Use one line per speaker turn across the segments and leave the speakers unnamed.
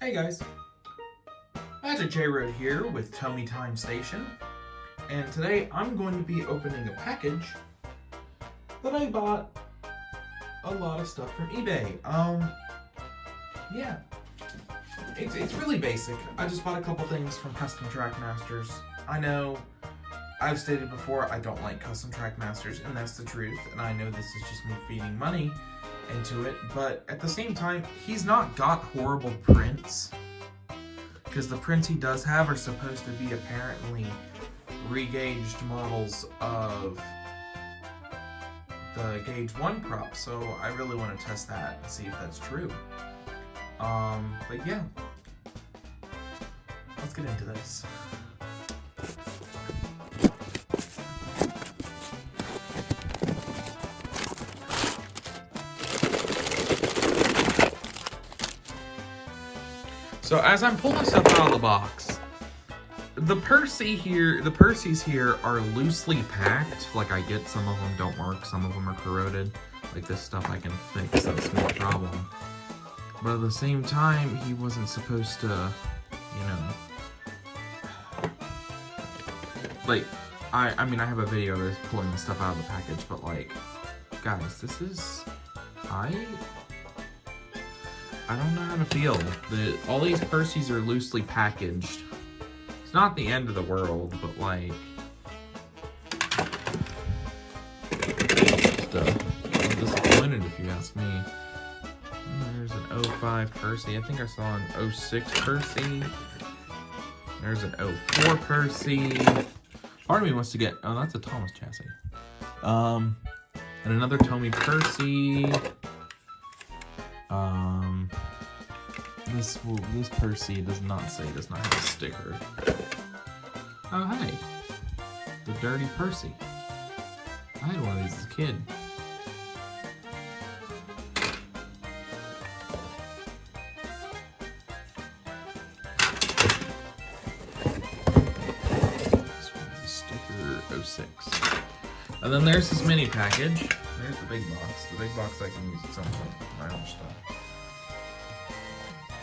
Hey guys, Magic Jayroad here with Toby Time Station, and today I'm going to be opening a package that I bought a lot of stuff from eBay. Yeah, it's really basic. I just bought a couple things from Custom Track Masters. I know I've stated before I don't like Custom Track Masters, and that's the truth, and I know this is just me feeding money into it, but at the same time, he's not got horrible prints, because the prints he does have are supposed to be apparently re-gauged models of the Gauge 1 prop, so I really want to test that and see if that's true. But yeah, let's get into this. So as I'm pulling stuff out of the box, the Percy's here are loosely packed. Like, I get some of them don't work, some of them are corroded. Like, this stuff I can fix, that's no problem. But at the same time, he wasn't supposed to, you know, like, I mean, I have a video of this pulling the stuff out of the package, but like, guys, this is, I don't know how to feel. All these Percy's are loosely packaged. It's not the end of the world, but like, I'm disappointed if you ask me. There's an 05 Percy. I think I saw an 06 Percy. There's an 04 Percy. Part of me wants to get, oh, that's a Thomas chassis. And another Toby Percy. This Percy does not have a sticker. Oh, hey. The Dirty Percy. I had one of these as a kid. This one's a sticker 06. And then there's this mini package. There's the big box. The big box I can use at some point for my own stuff.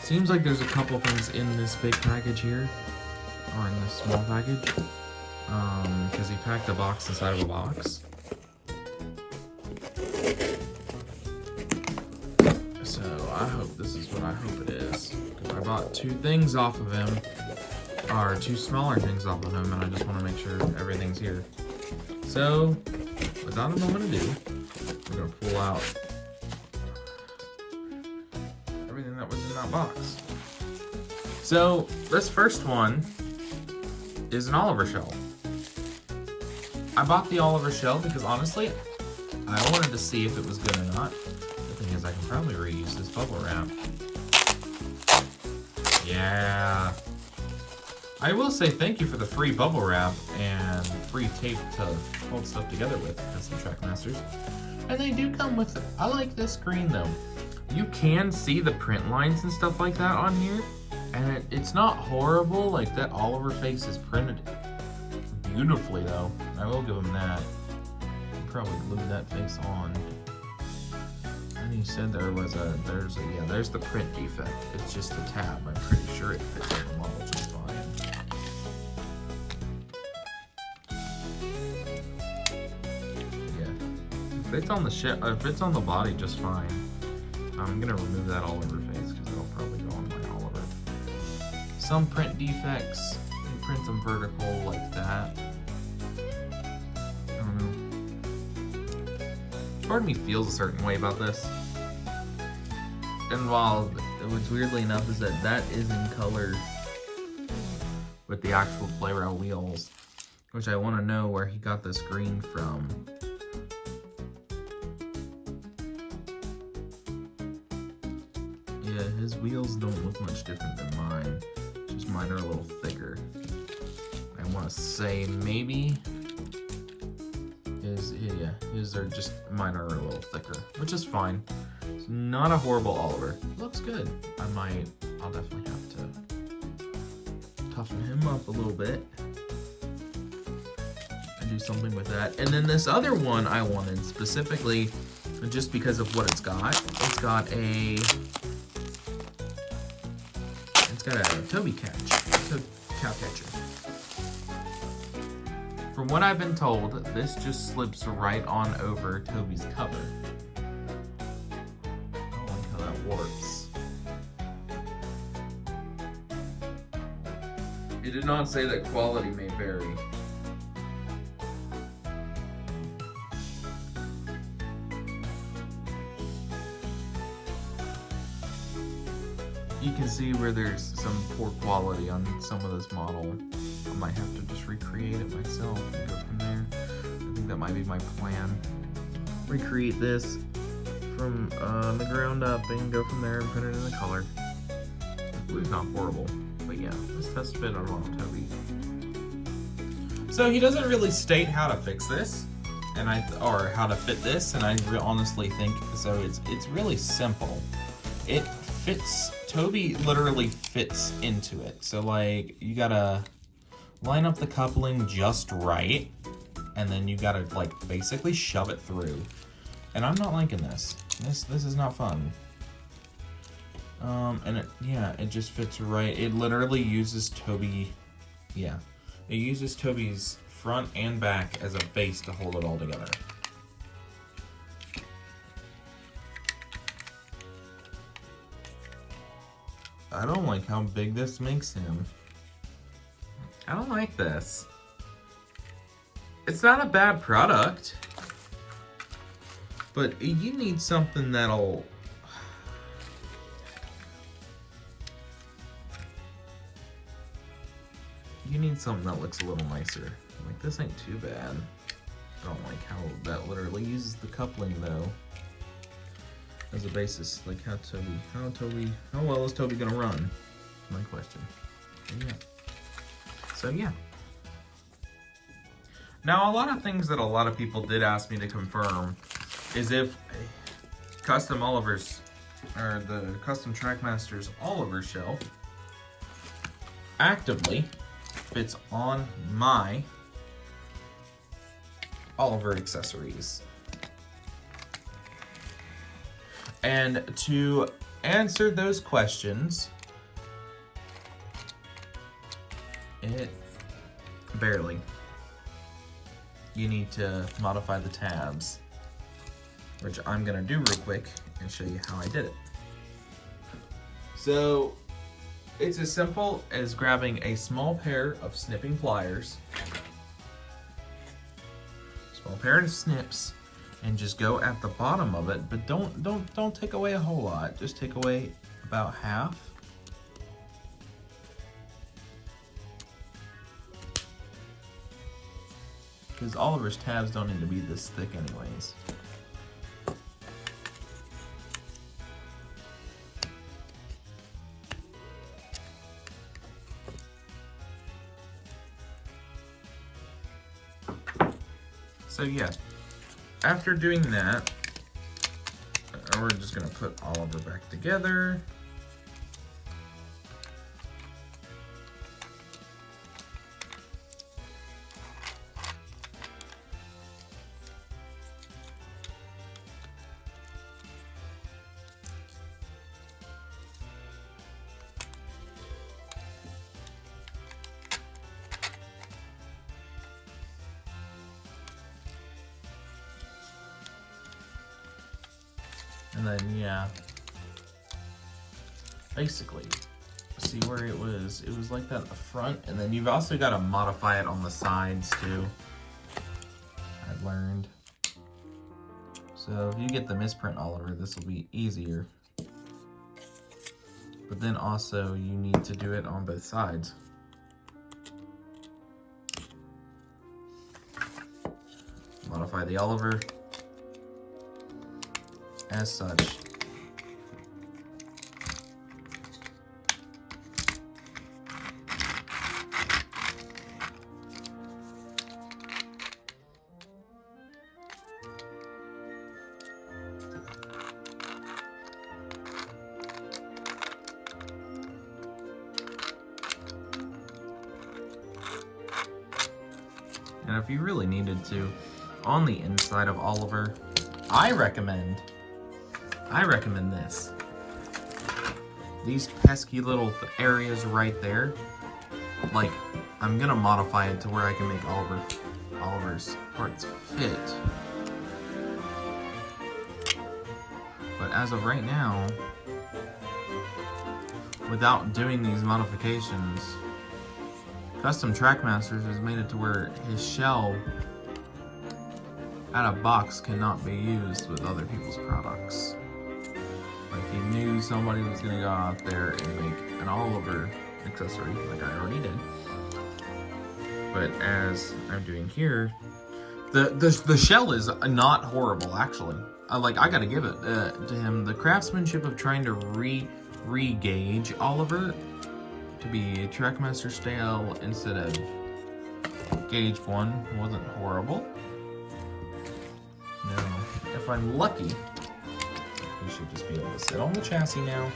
Seems like there's a couple things in this big package here, or in this small package, because he packed a box inside of a box. So I hope this is what I hope it is, because I bought two things off of him, or two smaller things off of him, and I just want to make sure everything's here. So, without a moment ado, we're going to pull out everything that was in that box. So this first one is an Oliver shell. I bought the Oliver shell because honestly, I wanted to see if it was good or not. The thing is, I can probably reuse this bubble wrap. Yeah. I will say thank you for the free bubble wrap and free tape to hold stuff together with, Custom Track Masters. And they do come with it. I like this green though. You can see the print lines and stuff like that on here, and it's not horrible. Like, that Oliver face is printed beautifully though. I will give him that. I'll probably glue that face on. And he said there's the print defect. It's just a tab. I'm pretty sure it fits on the model just fine. Yeah, if it's on the body just fine. I'm gonna remove that Oliver face because it'll probably go on my Oliver. Some print defects, you print them vertical like that. I don't know. Part of me feels a certain way about this. And while what's weirdly enough is that is in color with the actual play rail wheels, which I want to know where he got this green from. Yeah, his wheels don't look much different than mine. Just mine are a little thicker. I want to say maybe his are just, mine are a little thicker, which is fine. It's not a horrible Oliver. Looks good. I'll definitely have to toughen him up a little bit and do something with that. And then this other one I wanted specifically just because of what it's got. It's got a It's got a Toby cow catcher. From what I've been told, this just slips right on over Toby's cover. I don't like how that works. It did not say that quality may vary. You can see where there's some poor quality on some of this model. I might have to just recreate it myself and go from there. I think that might be my plan. Recreate this from the ground up and go from there and put it in the color. The blue's not horrible, but yeah, this test fit on Toby. So he doesn't really state how to fix this, or how to fit this, and I honestly think so. It's really simple. It fits. Toby literally fits into it. So like you gotta line up the coupling just right, and then you gotta like basically shove it through. And I'm not liking this. This is not fun. And it just fits right. It literally uses Toby. Yeah, it uses Toby's front and back as a base to hold it all together. I don't like how big this makes him. I don't like this. It's not a bad product, but you need something that'll... You need something that looks a little nicer. Like, this ain't too bad. I don't like how that literally uses the coupling, though, as a basis. Like, how well is Toby gonna run? My question. So yeah. Now, a lot of things that a lot of people did ask me to confirm is if Custom Oliver's, or the Custom Trackmasters Oliver shell actively fits on my Oliver accessories. And to answer those questions, it barely. You need to modify the tabs, which I'm gonna do real quick and show you how I did it. So it's as simple as grabbing a small pair of snipping pliers, small pair of snips, and just go at the bottom of it, but don't take away a whole lot. Just take away about half. Because Oliver's tabs don't need to be this thick anyways. So yeah, after doing that, we're just gonna put Oliver back together. And then, yeah, basically, see where it was like that at the front, and then you've also got to modify it on the sides too, I've learned. So if you get the misprint Oliver, this will be easier. But then also you need to do it on both sides. Modify the Oliver as such. And if you really needed to, on the inside of Oliver, I recommend this. these pesky little areas right there, like, I'm gonna modify it to where I can make Oliver's parts fit. But as of right now, without doing these modifications, Custom Trackmasters has made it to where his shell out of box cannot be used with other people's products. Like, he knew somebody was gonna go out there and make an Oliver accessory, like I already did. But as I'm doing here, the shell is not horrible, actually. Like, I gotta give it to him. The craftsmanship of trying to re-gauge Oliver to be Trackmaster style instead of gauge 1 wasn't horrible. Now, if I'm lucky, he should just be able to sit on the chassis now.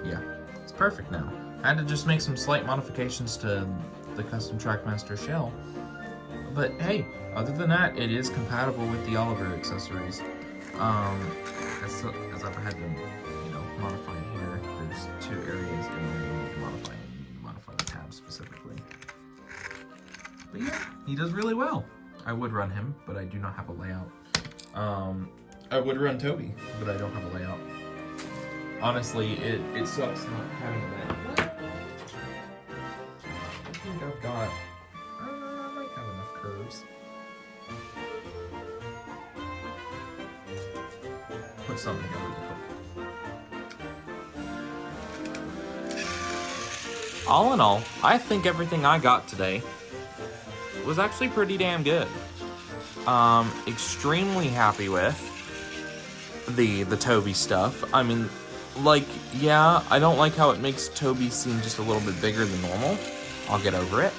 Yeah, it's perfect now. I had to just make some slight modifications to the Custom Trackmaster shell. But hey, other than that, it is compatible with the Oliver accessories. As I've had to, modify here, there's 2 areas in there you need to modify, and you need to modify the tab specifically. But yeah, he does really well. I would run him, but I do not have a layout. I would run Toby, but I don't have a layout. Honestly, it sucks not having that. I think I've got, I might have enough curves. Put something together to put. All in all, I think everything I got today was actually pretty damn good. Extremely happy with the Toby stuff. I mean, like, yeah, I don't like how it makes Toby seem just a little bit bigger than normal. I'll get over it.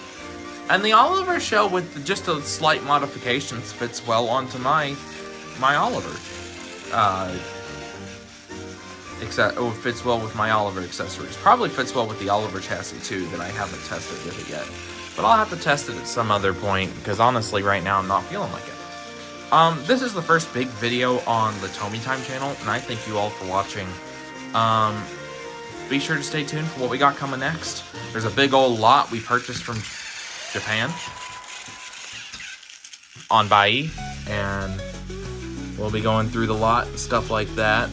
And the Oliver shell with just a slight modifications fits well onto my Oliver. Fits well with my Oliver accessories. Probably fits well with the Oliver chassis too, that I haven't tested with it yet. But I'll have to test it at some other point, because honestly right now I'm not feeling like it. This is the first big video on the Tomy Time channel, and I thank you all for watching. Be sure to stay tuned for what we got coming next. There's a big old lot we purchased from Japan on Bai, and we'll be going through the lot and stuff like that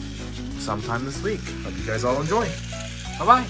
sometime this week. Hope you guys all enjoy. Bye-bye.